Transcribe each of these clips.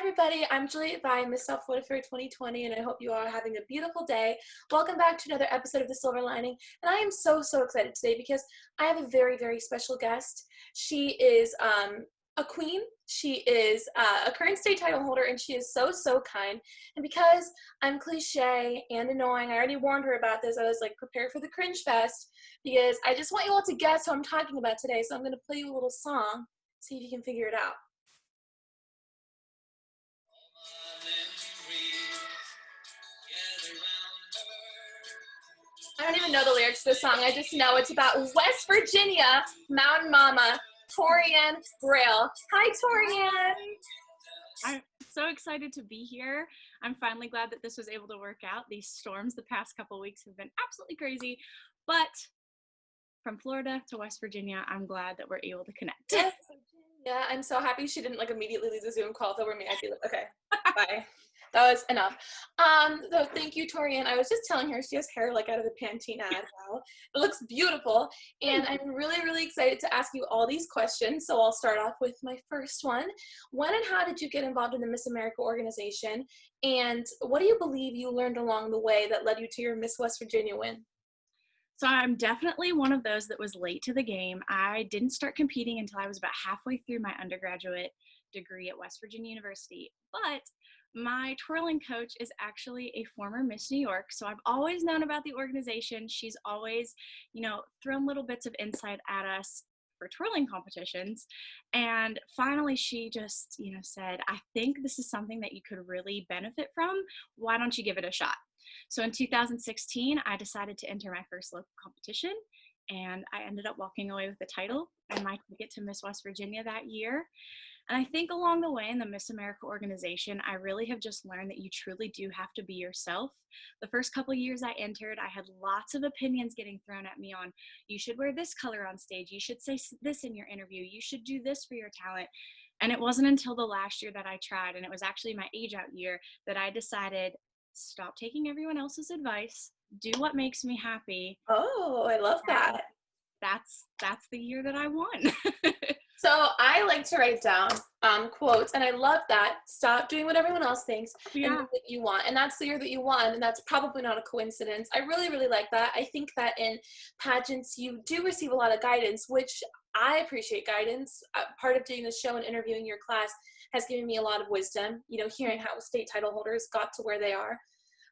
everybody, I'm Juliette Valle, Miss South Florida for 2020, and I hope you are having a beautiful day. Welcome back to another episode of The Silver Lining, and I am so excited today because I have a very special guest. She is a queen. She is a current state title holder, and she is so kind. And because I'm cliche and annoying, I already warned her about this. I was like, prepare for the cringe fest, because I just want you all to guess who I'm talking about today, so I'm going to play you a little song, see if you can figure it out. I don't even know the lyrics to the song. I just know it's about West Virginia Mountain Mama, Toriane Graal. Hi, Toriane. I'm so excited to be here. I'm finally glad that this was able to work out. These storms the past couple weeks have been absolutely crazy, but from Florida to West Virginia, I'm glad that we're able to connect. West Virginia. I'm so happy she didn't immediately leave the Zoom call over me. I feel like, okay, bye. That was enough. So thank you, Toriane. I was just telling her she has hair out of the Pantene ad now. It looks beautiful. And I'm really excited to ask you all these questions. So I'll start off with my first one. When and how did you get involved in the Miss America organization? And what do you believe you learned along the way that led you to your Miss West Virginia win? So I'm definitely one of those that was late to the game. I didn't start competing until I was about halfway through my undergraduate degree at West Virginia University. But my twirling coach is actually a former Miss New York, so I've always known about the organization. She's always, thrown little bits of insight at us for twirling competitions. And finally, she just, said, I think this is something that you could really benefit from. Why don't you give it a shot? So in 2016, I decided to enter my first local competition, and I ended up walking away with the title and my ticket to Miss West Virginia that year. And I think along the way in the Miss America organization, I really have just learned that you truly do have to be yourself. The first couple of years I entered, I had lots of opinions getting thrown at me on, you should wear this color on stage, you should say this in your interview, you should do this for your talent. And it wasn't until the last year that I tried, and it was actually my age out year, that I decided, stop taking everyone else's advice, do what makes me happy. Oh, I love that. That's the year that I won. So I like to write down quotes, and I love that. Stop doing what everyone else thinks and do what you want. And that's the year that you won, and that's probably not a coincidence. I really like that. I think that in pageants, you do receive a lot of guidance, which I appreciate guidance. Part of doing this show and interviewing your class has given me a lot of wisdom, hearing how state title holders got to where they are.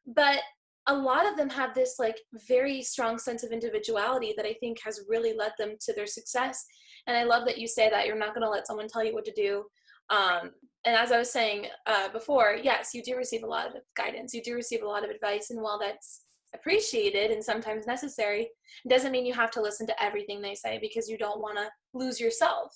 But a lot of them have this very strong sense of individuality that I think has really led them to their success. And I love that you say that you're not going to let someone tell you what to do. And as I was saying before, yes, you do receive a lot of guidance. You do receive a lot of advice. And while that's appreciated and sometimes necessary, it doesn't mean you have to listen to everything they say, because you don't want to lose yourself.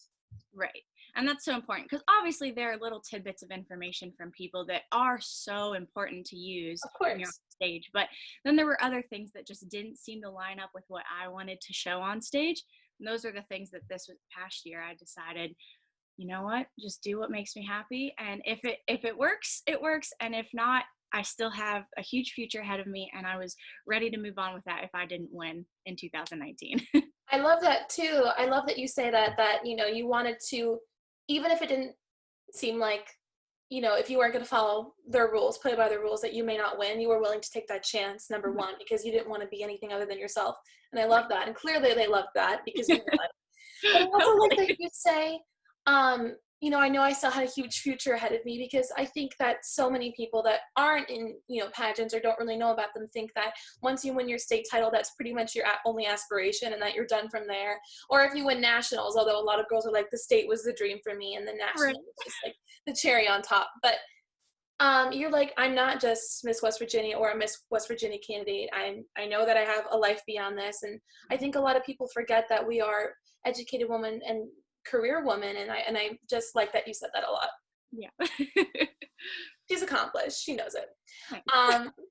Right. And that's so important, because obviously there are little tidbits of information from people that are so important to use when you're on stage. But then there were other things that just didn't seem to line up with what I wanted to show on stage. And those are the things that this past year I decided, you know what, just do what makes me happy. And if it works, it works. And if not, I still have a huge future ahead of me. And I was ready to move on with that if I didn't win in 2019. I love that too. I love that you say that you wanted to, even if it didn't seem like, if you weren't going to follow their rules, play by the rules, that you may not win, you were willing to take that chance, number one, because you didn't want to be anything other than yourself. And I love that. And clearly they loved that, because you won. But I also like that you say, I know I still had a huge future ahead of me, because I think that so many people that aren't in, pageants or don't really know about them think that once you win your state title, that's pretty much your only aspiration and that you're done from there. Or if you win nationals, although a lot of girls are like, the state was the dream for me and the national was just the cherry on top. But you're like, I'm not just Miss West Virginia or a Miss West Virginia candidate. I know that I have a life beyond this. And I think a lot of people forget that we are educated women and career woman, and I just like that you said that a lot. Yeah. She's accomplished. She knows it.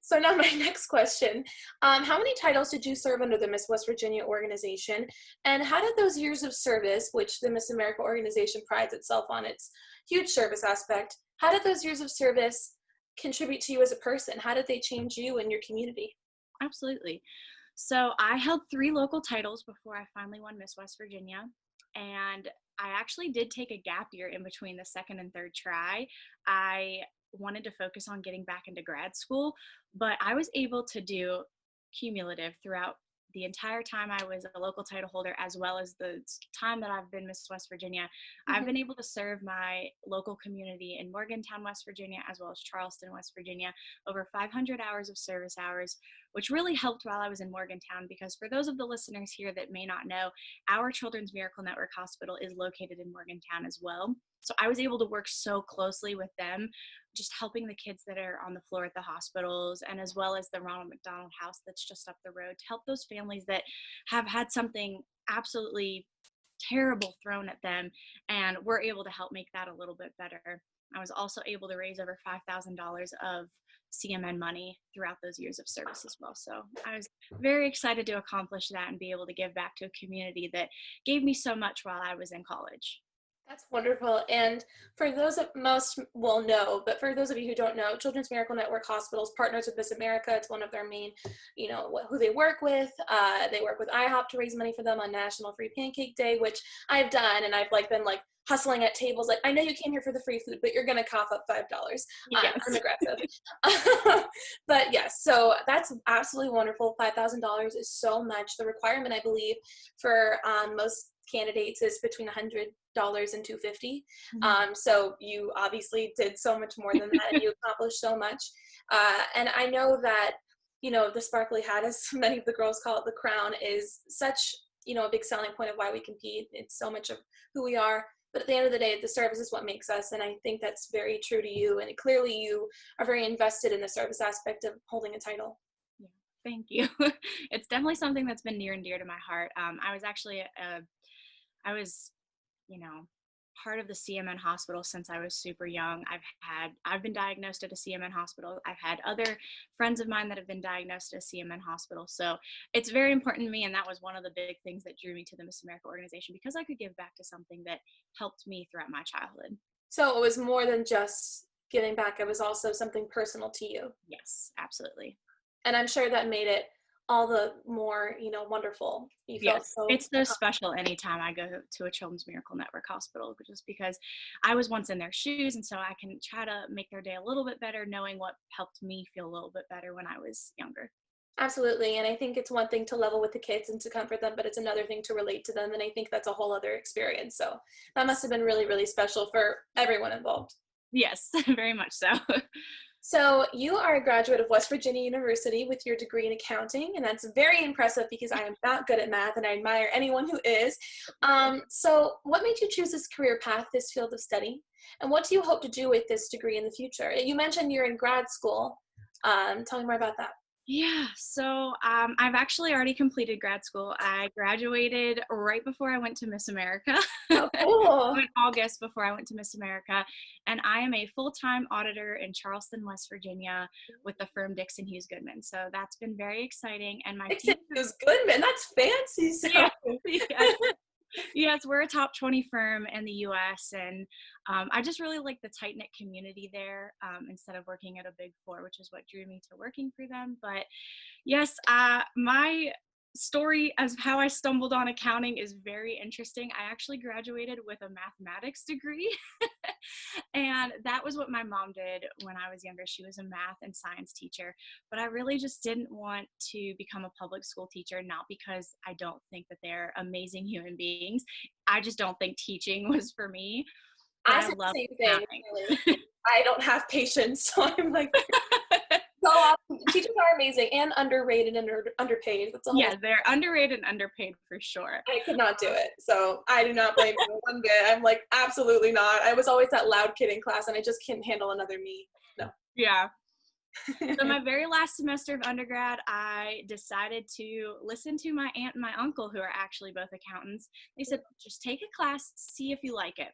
So now my next question. How many titles did you serve under the Miss West Virginia organization? And how did those years of service, which the Miss America organization prides itself on its huge service aspect, how did those years of service contribute to you as a person? How did they change you and your community? Absolutely. So I held 3 local titles before I finally won Miss West Virginia. And I actually did take a gap year in between the second and third try. I wanted to focus on getting back into grad school, but I was able to do cumulative throughout the entire time I was a local title holder, as well as the time that I've been Miss West Virginia. I've been able to serve my local community in Morgantown, West Virginia, as well as Charleston, West Virginia, over 500 hours of service hours, which really helped while I was in Morgantown, because for those of the listeners here that may not know, our Children's Miracle Network Hospital is located in Morgantown as well. So I was able to work so closely with them, just helping the kids that are on the floor at the hospitals, and as well as the Ronald McDonald House that's just up the road, to help those families that have had something absolutely terrible thrown at them, and we're able to help make that a little bit better. I was also able to raise over $5,000 of CMN money throughout those years of service as well. So I was very excited to accomplish that and be able to give back to a community that gave me so much while I was in college. That's wonderful. And for those that most will know, but for those of you who don't know, Children's Miracle Network Hospitals partners with Miss America. It's one of their main, who they work with. They work with IHOP to raise money for them on National Free Pancake Day, which I've done, and I've been hustling at tables. I know you came here for the free food, but you're gonna cough up $5. Yes. I'm aggressive. But yes, so that's absolutely wonderful. $5,000 is so much. The requirement, I believe, for most candidates is between $100 and $250. So you obviously did so much more than that, and you accomplished so much. And I know that, the sparkly hat, as many of the girls call it, the crown, is such, a big selling point of why we compete. It's so much of who we are. But at the end of the day, the service is what makes us. And I think that's very true to you. And clearly you are very invested in the service aspect of holding a title. Yeah, thank you. It's definitely something that's been near and dear to my heart. I was actually I was, part of the CMN hospital since I was super young. I've been diagnosed at a CMN hospital. I've had other friends of mine that have been diagnosed at a CMN hospital. So it's very important to me. And that was one of the big things that drew me to the Miss America organization, because I could give back to something that helped me throughout my childhood. So it was more than just giving back. It was also something personal to you. Yes, absolutely. And I'm sure that made it all the more, wonderful. You felt Yes, it's so special anytime I go to a Children's Miracle Network hospital, just because I was once in their shoes, and so I can try to make their day a little bit better, knowing what helped me feel a little bit better when I was younger. Absolutely. And I think it's one thing to level with the kids and to comfort them, but it's another thing to relate to them. And I think that's a whole other experience. So that must have been really, really special for everyone involved. Yes, very much so. So you are a graduate of West Virginia University with your degree in accounting, and that's very impressive because I am not good at math, and I admire anyone who is. So what made you choose this career path, this field of study, and what do you hope to do with this degree in the future? You mentioned you're in grad school. Tell me more about that. Yeah, so I've actually already completed grad school. I graduated right before I went to Miss America. Oh, cool. In August, before I went to Miss America. And I am a full-time auditor in Charleston, West Virginia with the firm Dixon Hughes Goodman. So that's been very exciting. And my Dixon Hughes Goodman, that's fancy. So. Yeah. Yes, we're a top 20 firm in the U.S. And I just really like the tight-knit community there, instead of working at a big four, which is what drew me to working for them. But yes, my story as how I stumbled on accounting is very interesting. I actually graduated with a mathematics degree. And that was what my mom did when I was younger. She was a math and science teacher, but I really just didn't want to become a public school teacher, not because I don't think that they're amazing human beings. I just don't think teaching was for me. I said the same thing. Really. I don't have patience, so I'm like, teachers are amazing and underrated and underpaid. That's yeah, they're underrated and underpaid for sure. I could not do it, so I do not blame you one bit. I'm like, absolutely not. I was always that loud kid in class, and I just couldn't handle another me. No. Yeah. So my very last semester of undergrad, I decided to listen to my aunt and my uncle, who are actually both accountants. They said, just take a class, see if you like it.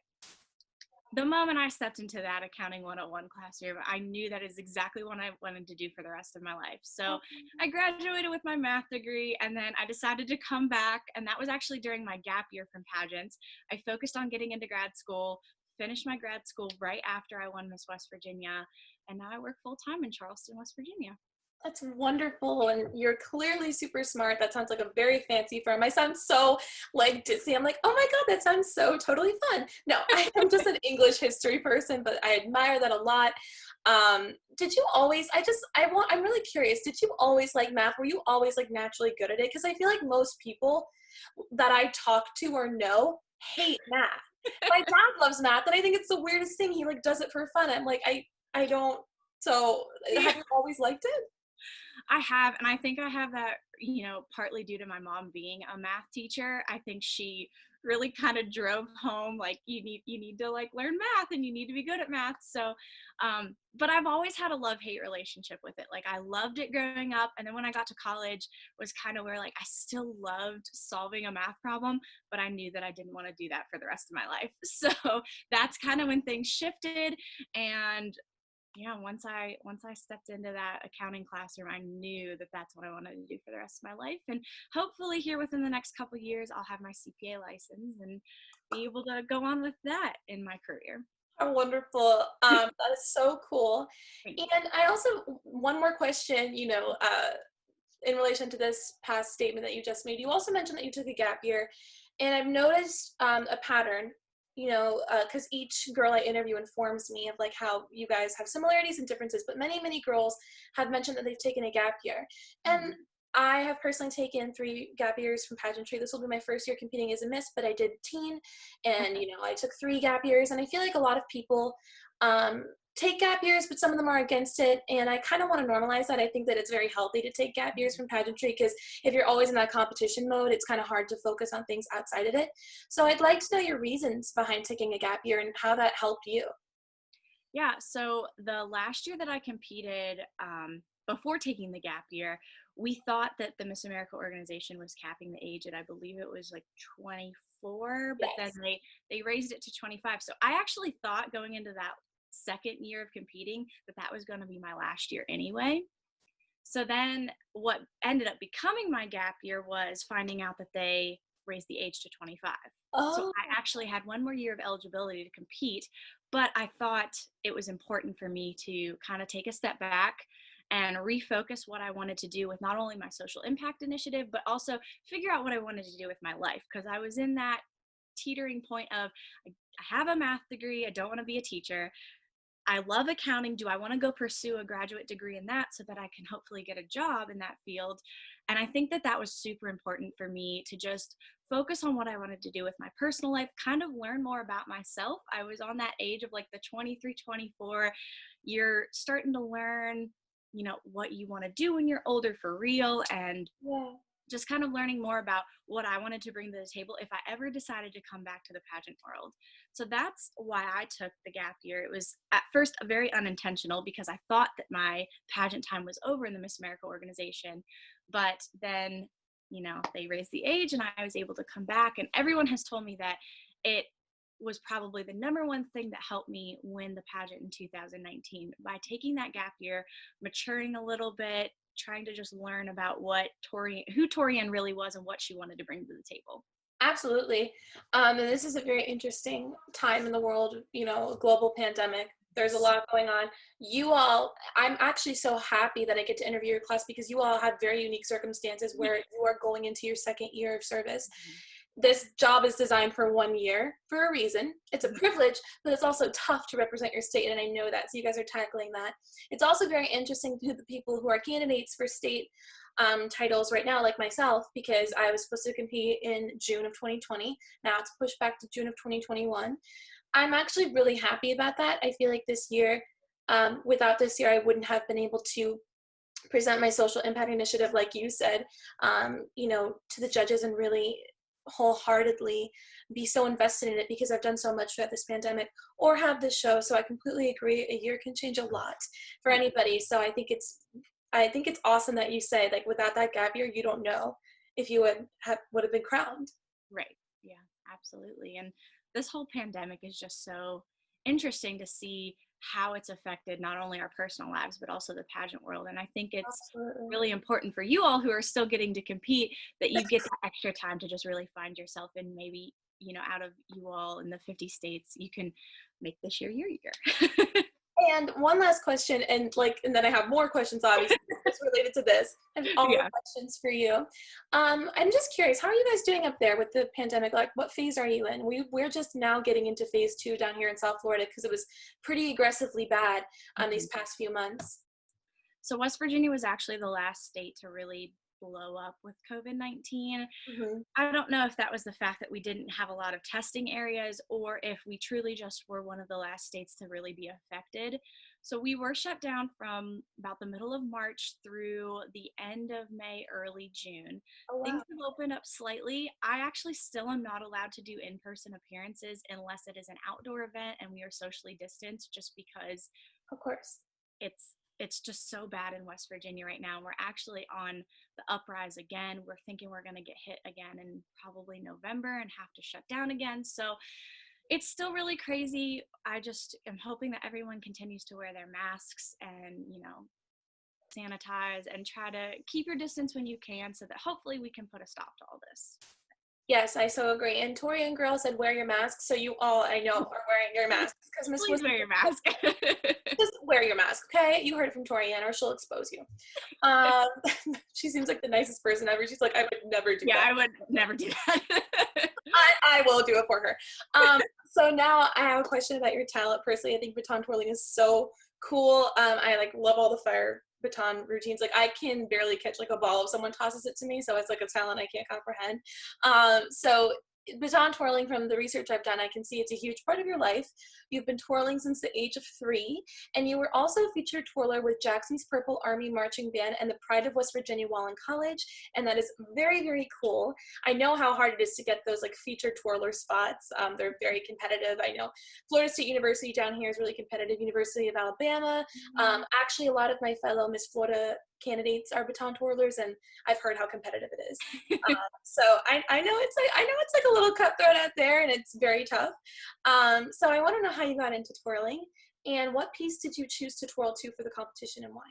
The moment I stepped into that Accounting 101 classroom, I knew that is exactly what I wanted to do for the rest of my life. So I graduated with my math degree, and then I decided to come back, and that was actually during my gap year from pageants. I focused on getting into grad school, finished my grad school right after I won Miss West Virginia, and now I work full-time in Charleston, West Virginia. That's wonderful, and you're clearly super smart. That sounds like a very fancy firm. I sound so like Disney. I'm like, oh my god, that sounds so totally fun. No, I am just an English history person, but I admire that a lot. Did you always? I'm really curious. Did you always like math? Were you always like naturally good at it? Because I feel like most people that I talk to or know hate math. My dad loves math, and I think it's the weirdest thing. He like does it for fun. I'm like, I don't. So, have you always liked it? I have, and I think I have that, partly due to my mom being a math teacher. I think she really kind of drove home like you need to like learn math and you need to be good at math. So but I've always had a love-hate relationship with it. Like I loved it growing up, and then when I got to college was kind of where like I still loved solving a math problem, but I knew that I didn't want to do that for the rest of my life. So that's kind of when things shifted. And yeah, once I stepped into that accounting classroom, I knew that that's what I wanted to do for the rest of my life. And hopefully here within the next couple of years, I'll have my CPA license and be able to go on with that in my career. How wonderful. That is so cool. Thank you. And I also, one more question, in relation to this past statement that you just made, you also mentioned that you took a gap year. And I've noticed a pattern, because each girl I interview informs me of like how you guys have similarities and differences, but many, many girls have mentioned that they've taken a gap year. And Mhm. I have personally taken 3 gap years from pageantry. This will be my first year competing as a Miss, but I did teen, and Okay. I took 3 gap years, and I feel like a lot of people um, take gap years, but some of them are against it, and I kind of want to normalize that. I think that it's very healthy to take gap years from pageantry because if you're always in that competition mode, it's kind of hard to focus on things outside of it. So I'd like to know your reasons behind taking a gap year and how that helped you. Yeah, so the last year that I competed, before taking the gap year, we thought that the Miss America organization was capping the age at, I believe it was like 24, but then Yes. they raised it to 25. So I actually thought going into that second year of competing that that was going to be my last year anyway. So then what ended up becoming my gap year was finding out that they raised the age to 25. So Oh, I actually had one more year of eligibility to compete, but I thought it was important for me to kind of take a step back and refocus what I wanted to do with not only my social impact initiative, but also figure out what I wanted to do with my life. Because I was in that teetering point of I have a math degree, I don't want to be a teacher. I love accounting. Do I want to go pursue a graduate degree in that so that I can hopefully get a job in that field? And I think that that was super important for me to just focus on what I wanted to do with my personal life, kind of learn more about myself. I was on that age of like the 23, 24. You're starting to learn, what you want to do when you're older for real. And yeah. just kind of learning more about what I wanted to bring to the table if I ever decided to come back to the pageant world. So that's why I took the gap year. It was at first very unintentional because I thought that my pageant time was over in the Miss America organization. But then, they raised the age and I was able to come back. And everyone has told me that it was probably the number one thing that helped me win the pageant in 2019 by taking that gap year, maturing a little bit, trying to just learn about who Toriane really was and what she wanted to bring to the table. Absolutely. And this is a very interesting time in the world, a global pandemic. There's a lot going on. I'm actually so happy that I get to interview your class because you all have very unique circumstances where you are going into your second year of service. This job is designed for 1 year for a reason. It's a privilege, but it's also tough to represent your state, and I know that. So you guys are tackling that. It's also very interesting to the people who are candidates for state titles right now, like myself, because I was supposed to compete in June of 2020. Now it's pushed back to June of 2021. I'm actually really happy about that. I feel like this year, without this year, I wouldn't have been able to present my social impact initiative, like you said, to the judges and really wholeheartedly be so invested in it because I've done so much throughout this pandemic or have this show. So I completely agree. A year can change a lot for anybody. So I think it's awesome that you say like without that gap year, you don't know if you would have been crowned. Right. Yeah, absolutely. And this whole pandemic is just so interesting to see how it's affected not only our personal lives, but also the pageant world. And I think it's Absolutely. really important for you all who are still getting to compete that you get that extra time to just really find yourself. And maybe, out of you all in the 50 states, you can make this year your year. And one last question, and then I have more questions, obviously, that's related to this. I have all the Yeah. questions for you. I'm just curious, how are you guys doing up there with the pandemic? Like, what phase are you in? We're just now getting into phase 2 down here in South Florida because it was pretty aggressively bad these past few months. So West Virginia was actually the last state to really blow up with COVID-19. Mm-hmm. I don't know if that was the fact that we didn't have a lot of testing areas or if we truly just were one of the last states to really be affected. So we were shut down from about the middle of March through the end of May, early June. Oh, Things wow. have opened up slightly. I actually still am not allowed to do in-person appearances unless it is an outdoor event and we are socially distanced, just because Of course. it's just so bad in West Virginia right now. We're actually on the uprise again. We're thinking we're going to get hit again in probably November and have to shut down again. So it's still really crazy. I just am hoping that everyone continues to wear their masks and, sanitize and try to keep your distance when you can so that hopefully we can put a stop to all this. Yes, I so agree. And Toriane Graal said, wear your mask. So you all, I know, are wearing your masks. Because Miss Please wear your mask. just wear your mask, okay? You heard it from Toriane, or she'll expose you. Um, she seems like the nicest person ever. She's like, I would never do that. I would never do that. I will do it for her. So now I have a question about your talent. Personally, I think baton twirling is so cool. I love all the fire baton routines. I can barely catch a ball if someone tosses it to me, so it's a talent I can't comprehend. So baton twirling, from the research I've done, I can see it's a huge part of your life. You've been twirling since the age of 3, and you were also a featured twirler with Jackson's Purple Army Marching Band and the Pride of West Virginia While in College, and that is very, very cool. I know how hard it is to get those featured twirler spots. They're very competitive. I know Florida State University down here is really competitive. University of Alabama. Actually, a lot of my fellow Miss Florida candidates are baton twirlers, and I've heard how competitive it is. So I know it's a little cutthroat out there, and it's very tough. So I want to know how you got into twirling, and what piece did you choose to twirl to for the competition, and why?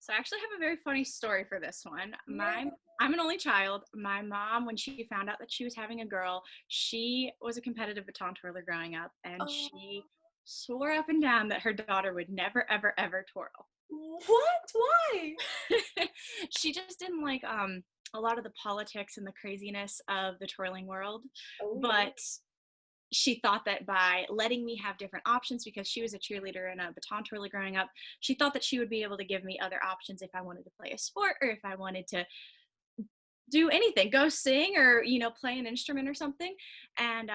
So I actually have a very funny story for this one. Yeah. I'm an only child. My mom, when she found out that she was having a girl, she was a competitive baton twirler growing up, and she swore up and down that her daughter would never, ever, ever twirl. What? Why? She just didn't like a lot of the politics and the craziness of the twirling world, but she thought that by letting me have different options, because she was a cheerleader and a baton twirler growing up, she thought that she would be able to give me other options if I wanted to play a sport or if I wanted to do anything, go sing or, play an instrument or something. And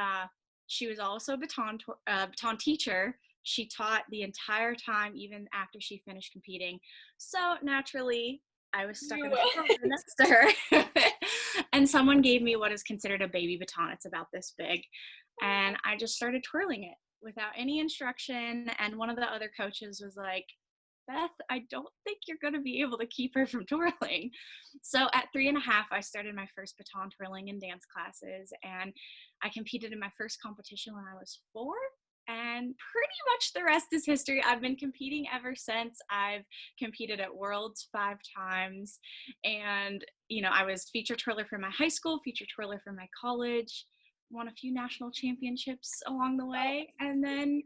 she was also a baton teacher. She taught the entire time, even after she finished competing. So naturally, I was stuck in the classroom next to her. And someone gave me what is considered a baby baton. It's about this big. And I just started twirling it without any instruction. And one of the other coaches was like, Beth, I don't think you're going to be able to keep her from twirling. So at 3.5, I started my first baton twirling and dance classes. And I competed in my first competition when I was 4. And pretty much the rest is history. I've been competing ever since. I've competed at Worlds 5 times. And, I was feature twirler for my high school, feature twirler for my college, won a few national championships along the way, and then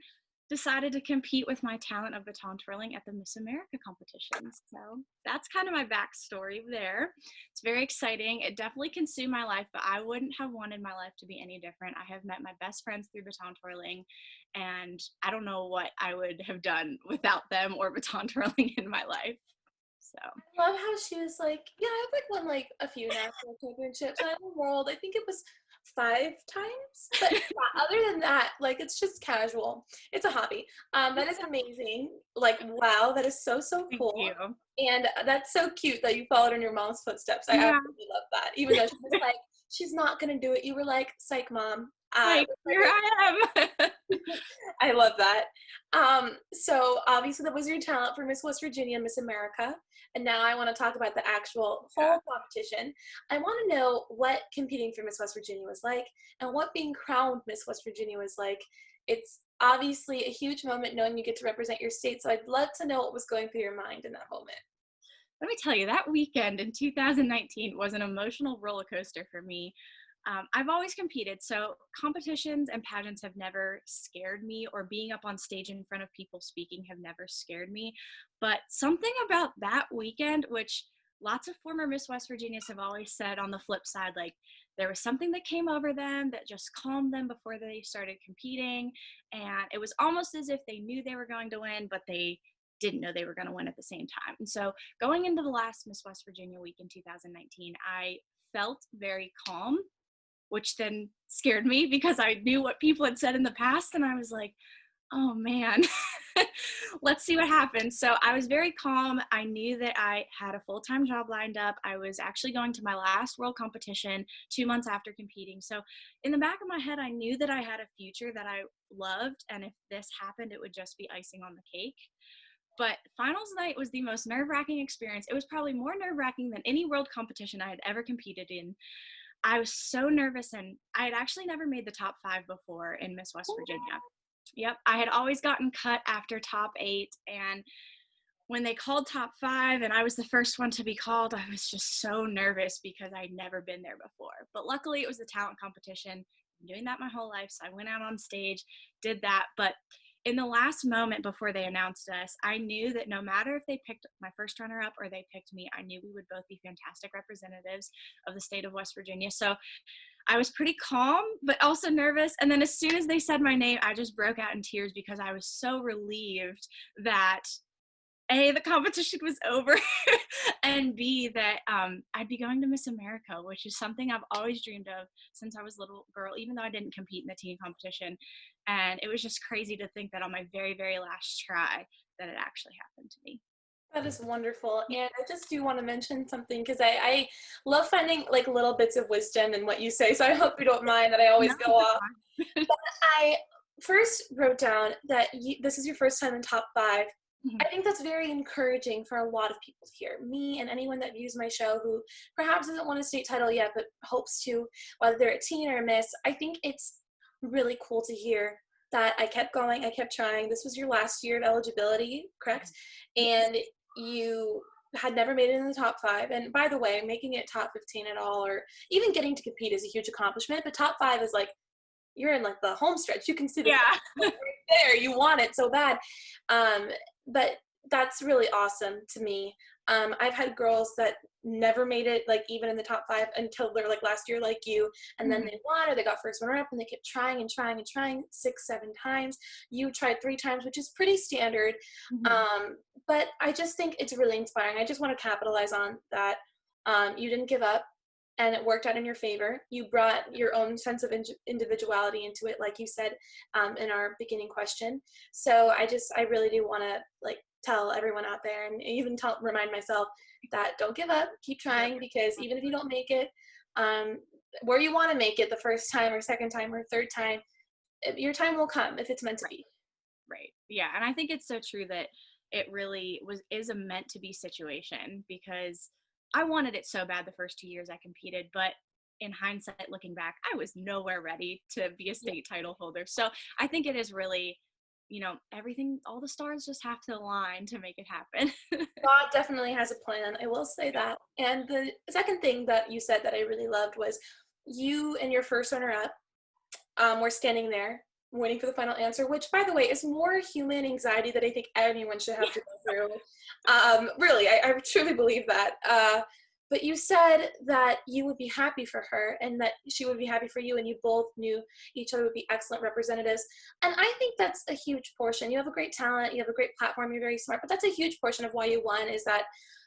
decided to compete with my talent of baton twirling at the Miss America competitions. So that's kind of my backstory there. It's very exciting. It definitely consumed my life, but I wouldn't have wanted my life to be any different. I have met my best friends through baton twirling, and I don't know what I would have done without them or baton twirling in my life. So I love how she was I've won a few national championships. I won world. I think it was 5 times. But yeah, other than that, it's just casual. It's a hobby. That is amazing. Wow, that is so cool. Thank you. And that's so cute that you followed in your mom's footsteps. I absolutely love that. Even though she was she's not gonna do it, you were like, psych, mom. Here I am. I love that. So obviously that was your talent for Miss West Virginia, Miss America. And now I want to talk about the actual whole competition. I want to know what competing for Miss West Virginia was like, and what being crowned Miss West Virginia was like. It's obviously a huge moment knowing you get to represent your state. So I'd love to know what was going through your mind in that moment. Let me tell you, that weekend in 2019 was an emotional roller coaster for me. I've always competed, so competitions and pageants have never scared me, or being up on stage in front of people speaking have never scared me. But something about that weekend, which lots of former Miss West Virginias have always said on the flip side, like there was something that came over them that just calmed them before they started competing. And it was almost as if they knew they were going to win, but they didn't know they were going to win at the same time. And so going into the last Miss West Virginia week in 2019, I felt very calm, which then scared me because I knew what people had said in the past. And I was like, oh man, let's see what happens. So I was very calm. I knew that I had a full-time job lined up. I was actually going to my last world competition 2 months after competing. So in the back of my head, I knew that I had a future that I loved. And if this happened, it would just be icing on the cake. But finals night was the most nerve-wracking experience. It was probably more nerve-wracking than any world competition I had ever competed in. I was so nervous, and I had actually never made the top 5 before in Miss West Virginia. Yep, I had always gotten cut after top 8, and when they called top 5 and I was the first one to be called, I was just so nervous because I'd never been there before. But luckily it was a talent competition. I've been doing that my whole life, so I went out on stage, did that. But in the last moment before they announced us, I knew that no matter if they picked my first runner-up or they picked me, I knew we would both be fantastic representatives of the state of West Virginia. So I was pretty calm, but also nervous. And then as soon as they said my name, I just broke out in tears because I was so relieved that A, the competition was over, and B, that I'd be going to Miss America, which is something I've always dreamed of since I was a little girl, even though I didn't compete in the teen competition. And it was just crazy to think that on my very, very last try that it actually happened to me. That is wonderful. And I just do want to mention something because I love finding like little bits of wisdom in what you say. So I hope you don't mind that I always No, go off. But I first wrote down that this is your first time in top 5. Mhm. I think that's very encouraging for a lot of people to hear. Me and anyone that views my show who perhaps doesn't won a state title yet but hopes to, whether they're a teen or a miss, I think it's really cool to hear that I kept going, I kept trying. This was your last year of eligibility, correct? And you had never made it in the top 5. And by the way, making it top 15 at all, or even getting to compete is a huge accomplishment, but top 5 is like, you're in like the home stretch. You can see the right there. You want it so bad. But that's really awesome to me. I've had girls that never made it, like even in the top 5 until they're like last year, like you, and then they won or they got first runner up and they kept trying and trying and trying 6-7 times. You tried 3 times, which is pretty standard. But I just think it's really inspiring. I just want to capitalize on that. You didn't give up. And it worked out in your favor. You brought your own sense of individuality into it, like you said in our beginning question. So I really do want to like tell everyone out there, and even remind myself that don't give up, keep trying, because even if you don't make it where you want to make it the first time or second time or third time, your time will come if it's meant to be. Right. Yeah. And I think it's so true that it really is a meant to be situation, because I wanted it so bad the first 2 years I competed, but in hindsight, looking back, I was nowhere ready to be a state title holder. So I think it is really, everything, all the stars just have to align to make it happen. God definitely has a plan. I will say that. And the second thing that you said that I really loved was you and your first runner-up were standing there waiting for the final answer, which, by the way, is more human anxiety that I think anyone should have to go through. Really, I truly believe that. But you said that you would be happy for her and that she would be happy for you, and you both knew each other would be excellent representatives. And I think that's a huge portion. You have a great talent, you have a great platform, you're very smart, but that's a huge portion of why you won, is that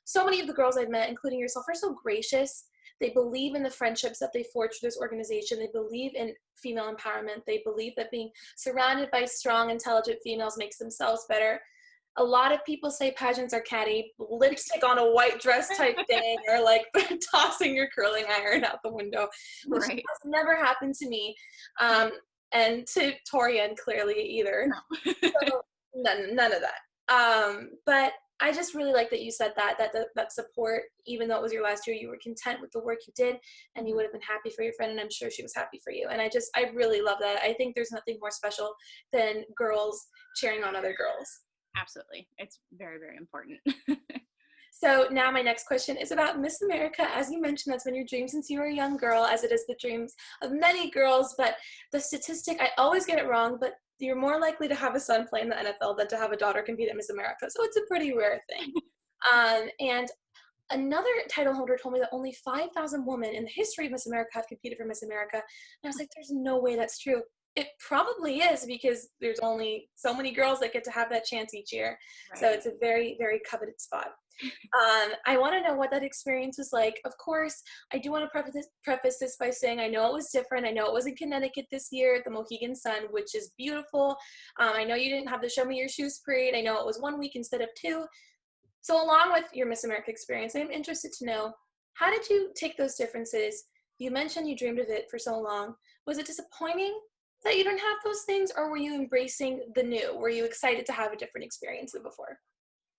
so many of the girls I've met, including yourself, are so gracious. They believe in the friendships that they forged through this organization. They believe in female empowerment. They believe that being surrounded by strong, intelligent females makes themselves better. A lot of people say pageants are catty, lipstick on a white dress type thing, or like tossing your curling iron out the window, which has never happened to me, and to Toriane clearly either. No. So none of that. But I just really like that you said that support, even though it was your last year, you were content with the work you did, and you would have been happy for your friend, and I'm sure she was happy for you. And I really love that. I think there's nothing more special than girls cheering on other girls. Absolutely. It's very, very important. So now my next question is about Miss America. As you mentioned, that's been your dream since you were a young girl, as it is the dreams of many girls. But the statistic, I always get it wrong, but you're more likely to have a son play in the NFL than to have a daughter compete at Miss America. So it's a pretty rare thing. And another title holder told me that only 5,000 women in the history of Miss America have competed for Miss America. And I was like, there's no way that's true. It probably is because there's only so many girls that get to have that chance each year. So Right. it's a very, very coveted spot. I want to know what that experience was like. Of course, I do want to preface this by saying I know it was different. I know it was in Connecticut this year at the Mohegan Sun, which is beautiful. I know you didn't have the Show Me Your Shoes parade. I know it was 1 week instead of 2. So along with your Miss America experience, I'm interested to know, how did you take those differences? You mentioned you dreamed of it for so long. Was it disappointing that you didn't have those things, or were you embracing the new? Were you excited to have a different experience than before?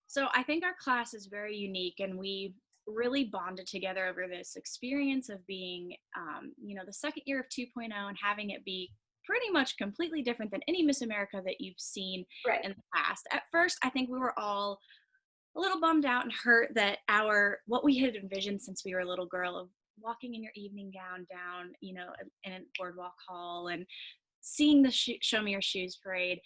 So I think our class is very unique, and we really bonded together over this experience of being, the second year of 2.0 and having it be pretty much completely different than any Miss America that you've seen Right. in the past. At first, I think we were all a little bummed out and hurt that what we had envisioned since we were a little girl of walking in your evening gown down, in a boardwalk hall and seeing the Show Me Your Shoes parade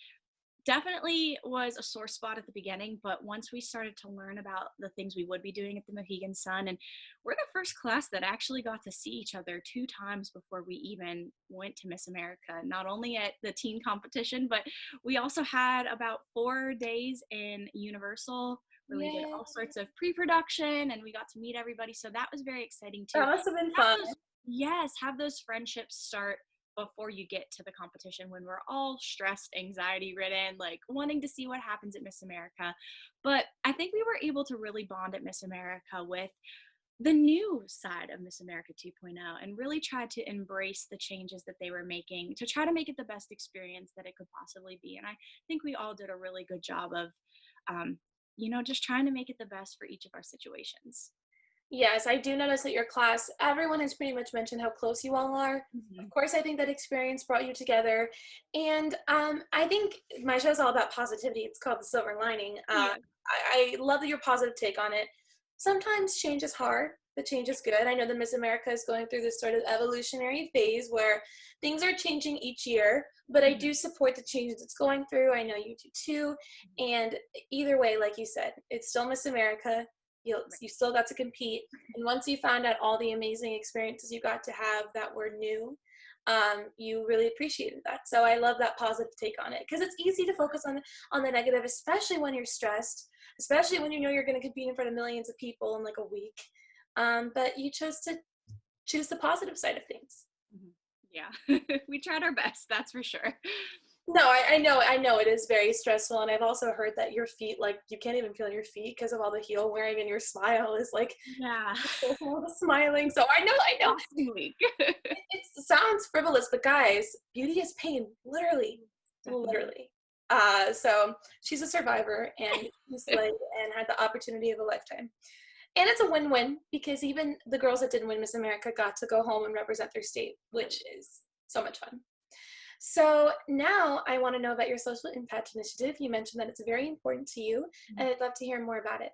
definitely was a sore spot at the beginning. But once we started to learn about the things we would be doing at the Mohegan Sun, and we're the first class that actually got to see each other 2 times before we even went to Miss America, not only at the teen competition, but we also had about 4 days in Universal where we did Yeah, all sorts of pre-production and we got to meet everybody. So that was very exciting too. that must have been Have fun. those, yes, have those friendships start before you get to the competition when we're all stressed, anxiety ridden, like wanting to see what happens at Miss America. But I think we were able to really bond at Miss America with the new side of Miss America 2.0 and really try to embrace the changes that they were making to try to make it the best experience that it could possibly be. And I think we all did a really good job of, just trying to make it the best for each of our situations. Yes, I do notice that your class, everyone has pretty much mentioned how close you all are. Of Mhm. course, I think that experience brought you together. And I think my show is all about positivity. It's called The Silver Lining. Yeah. I love your positive take on it. Sometimes change is hard, but change is good. I know that Miss America is going through this sort of evolutionary phase where things are changing each year, but I Mhm. do support the changes it's going through. I know you do too. And either way, like you said, it's still Miss America. You still got to compete, and once you found out all the amazing experiences you got to have that were new, you really appreciated that. So I love that positive take on it, because it's easy to focus on the negative, especially when you're stressed, especially when you know you're going to compete in front of millions of people in like a week. But you chose to choose the positive side of things. Mhm. Yeah. We tried our best, that's for sure. No, I know it is very stressful, and I've also heard that your feet, like, you can't even feel your feet because of all the heel wearing, and your smile is like Yeah. smiling. So I know Exhausting week. it sounds frivolous, but guys, beauty is pain, literally, Definitely. literally. So she's a survivor, and you slayed and had the opportunity of a lifetime. And it's a win-win because even the girls that didn't win Miss America got to go home and represent their state, which is so much fun. So now I want to know about your social impact initiative. You mentioned that it's very important to you, and I'd love to hear more about it.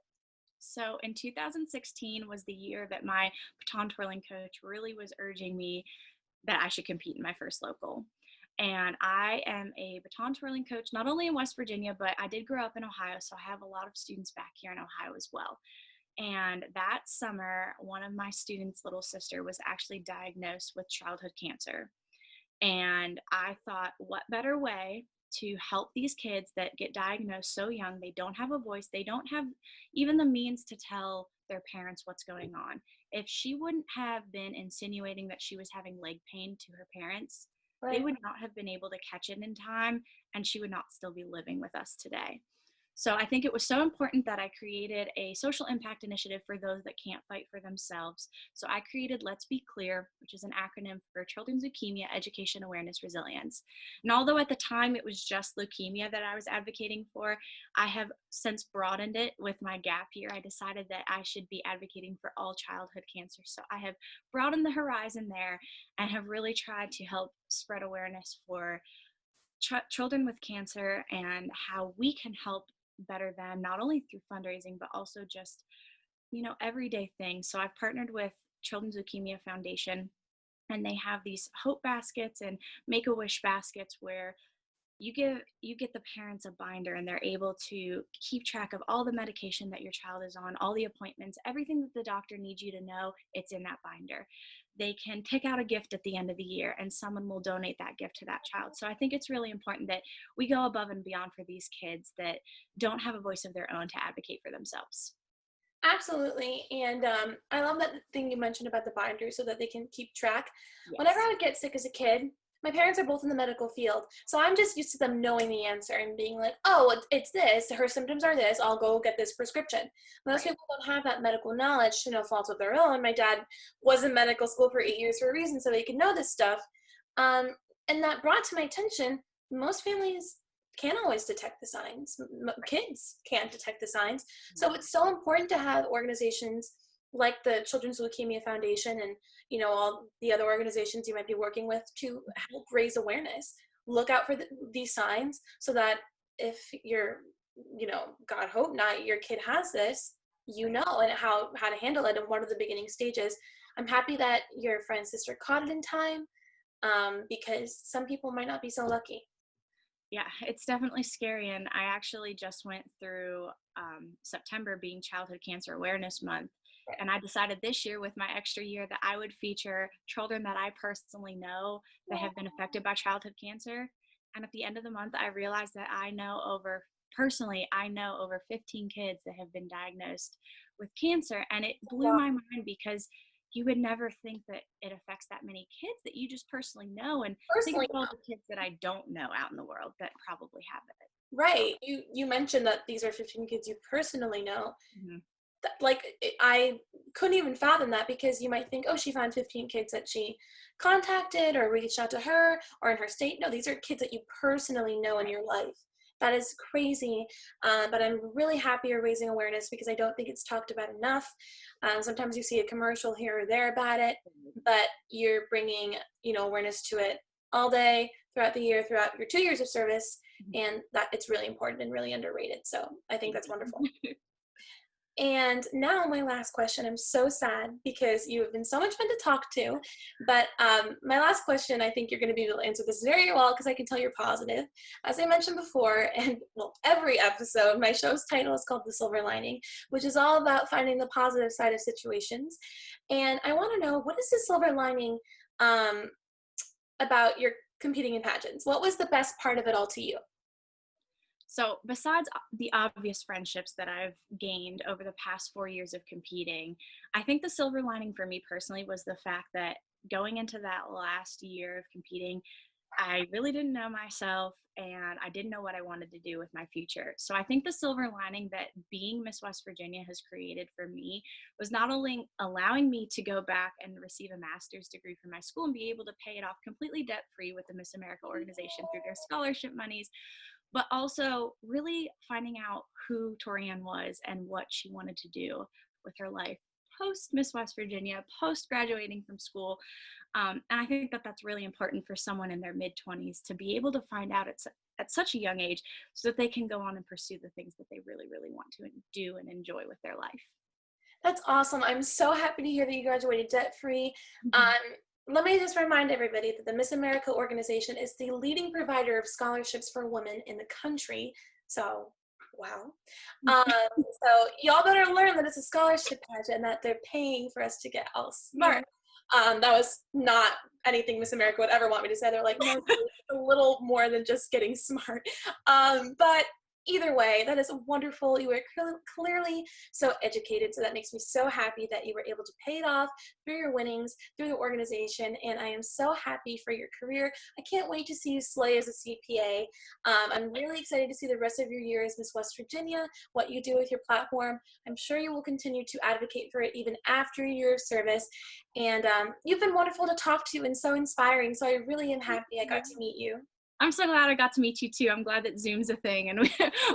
So in 2016 was the year that my baton twirling coach really was urging me that I should compete in my first local. And I am a baton twirling coach, not only in West Virginia, but I did grow up in Ohio. So I have a lot of students back here in Ohio as well. And that summer, one of my students' little sister was actually diagnosed with childhood cancer. And I thought, what better way to help these kids that get diagnosed so young? They don't have a voice, they don't have even the means to tell their parents what's going on. If she wouldn't have been insinuating that she was having leg pain to her parents, they Right. would not have been able to catch it in time, and she would not still be living with us today. So I think it was so important that I created a social impact initiative for those that can't fight for themselves. So I created Let's Be Clear, which is an acronym for Children's Leukemia Education Awareness Resilience. And although at the time it was just leukemia that I was advocating for, I have since broadened it with my gap year. I decided that I should be advocating for all childhood cancer. So I have broadened the horizon there and have really tried to help spread awareness for children with cancer and how we can help better them, not only through fundraising, but also just everyday things. So I've partnered with Children's Leukemia Foundation, and they have these hope baskets and Make-A-Wish baskets where you get the parents a binder, and they're able to keep track of all the medication that your child is on, all the appointments, everything that the doctor needs you to know. It's in that binder. They can pick out a gift at the end of the year, and someone will donate that gift to that child. So I think it's really important that we go above and beyond for these kids that don't have a voice of their own to advocate for themselves. Absolutely. And I love that thing you mentioned about the binder so that they can keep track. Whenever I Yes. would get sick as a kid, my parents are both in the medical field. So I'm just used to them knowing the answer and being like, oh, it's this. Her symptoms are this. I'll go get this prescription. Most Right. people don't have that medical knowledge to know faults of their own. My dad was in medical school for 8 years for a reason so he could know this stuff. Um, and that brought to my attention, most families can't always detect the signs. Kids can't detect the signs. So it's so important to have organizations like the Children's Leukemia Foundation and all the other organizations you might be working with to help raise awareness. Look out for these signs so that if you're, God hope not, your kid has this, Right. and how to handle it in one of the beginning stages. I'm happy that your friend's sister caught it in time, because some people might not be so lucky. Yeah, it's definitely scary. And I actually just went through September being Childhood Cancer Awareness Month. And I decided this year, with my extra year, that I would feature children that I personally know that have been affected by childhood cancer. And at the end of the month, I realized that I know over 15 kids that have been diagnosed with cancer. And it blew Wow. my mind because you would never think that it affects that many kids that you just personally know. And think Personally, about all the kids that I don't know out in the world that probably have it. So, right. You mentioned that these are 15 kids you personally know. mhm. I couldn't even fathom that, because you might think, oh, she found 15 kids that she contacted or reached out to her or in her state. No, these are kids that you personally know in Right. your life. That is crazy. But I'm really happy you're raising awareness, because I don't think it's talked about enough. Sometimes you see a commercial here or there about it, but you're bringing, awareness to it all day throughout the year, throughout your 2 years of service, Mhm. and that it's really important and really underrated. So I think Thank that's wonderful. you. And now my last question. I'm so sad because you have been so much fun to talk to. But my last question, I think you're going to be able to answer this very well, because I can tell you're positive. As I mentioned before, and well, every episode, my show's title is called The Silver Lining, which is all about finding the positive side of situations. And I want to know, what is the silver lining um, about your competing in pageants? What was the best part of it all to you? So, besides the obvious friendships that I've gained over the past 4 years of competing, I think the silver lining for me personally was the fact that going into that last year of competing, I really didn't know myself and I didn't know what I wanted to do with my future. So, I think the silver lining that being Miss West Virginia has created for me was not only allowing me to go back and receive a master's degree from my school and be able to pay it off completely debt free with the Miss America organization through their scholarship monies, but also really finding out who Toriane was and what she wanted to do with her life post Miss West Virginia, post graduating from school. And I think that that's really important for someone in their mid 20s to be able to find out at such a young age so that they can go on and pursue the things that they really, really want to do and enjoy with their life. That's awesome. I'm so happy to hear that you graduated debt-free. Let me just remind everybody that the Miss America organization is the leading provider of scholarships for women in the country. So, wow. So y'all better learn that it's a scholarship pageant and that they're paying for us to get all Yeah. smart. That was not anything Miss America would ever want me to say. They're like, no, it's a little more than just getting smart. But either way, that is wonderful. You were clearly so educated, so that makes me so happy that you were able to pay it off through your winnings, through the organization, and I am so happy for your career. I can't wait to see you slay as a CPA. I'm really excited to see the rest of your year as Miss West Virginia, what you do with your platform. I'm sure you will continue to advocate for it even after your year of service, and you've been wonderful to talk to and so inspiring, so I really am happy I got to meet you. I'm so glad I got to meet you too. I'm glad that Zoom's a thing and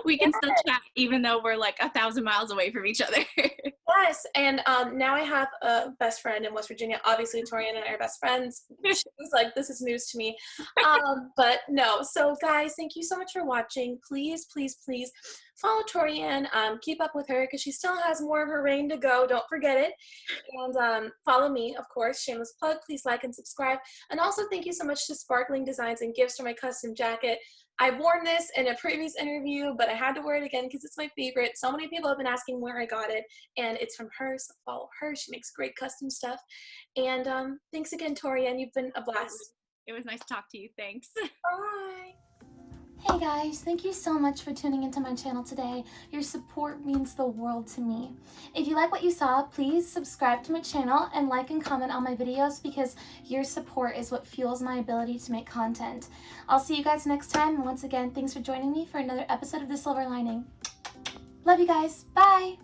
we can still chat even though we're like 1,000 miles away from each other. Yes, and now I have a best friend in West Virginia. Obviously, Toriane and I are best friends. She was like, this is news to me. But no, so guys, thank you so much for watching. Please, please, please follow Toriane. Keep up with her because she still has more of her reign to go. Don't forget it. And follow me, of course. Shameless plug. Please like and subscribe. And also thank you so much to Sparkling Designs and Gifts for my custom jacket. I've worn this in a previous interview, but I had to wear it again because it's my favorite. So many people have been asking where I got it, and it's from her, so follow her. She makes great custom stuff. And thanks again, Toriane. You've been a blast. It was nice to talk to you. Thanks. Bye. Hey guys, thank you so much for tuning into my channel today. Your support means the world to me. If you like what you saw, please subscribe to my channel and like and comment on my videos because your support is what fuels my ability to make content. I'll see you guys next time, and once again, thanks for joining me for another episode of The Silver Lining. Love you guys. Bye!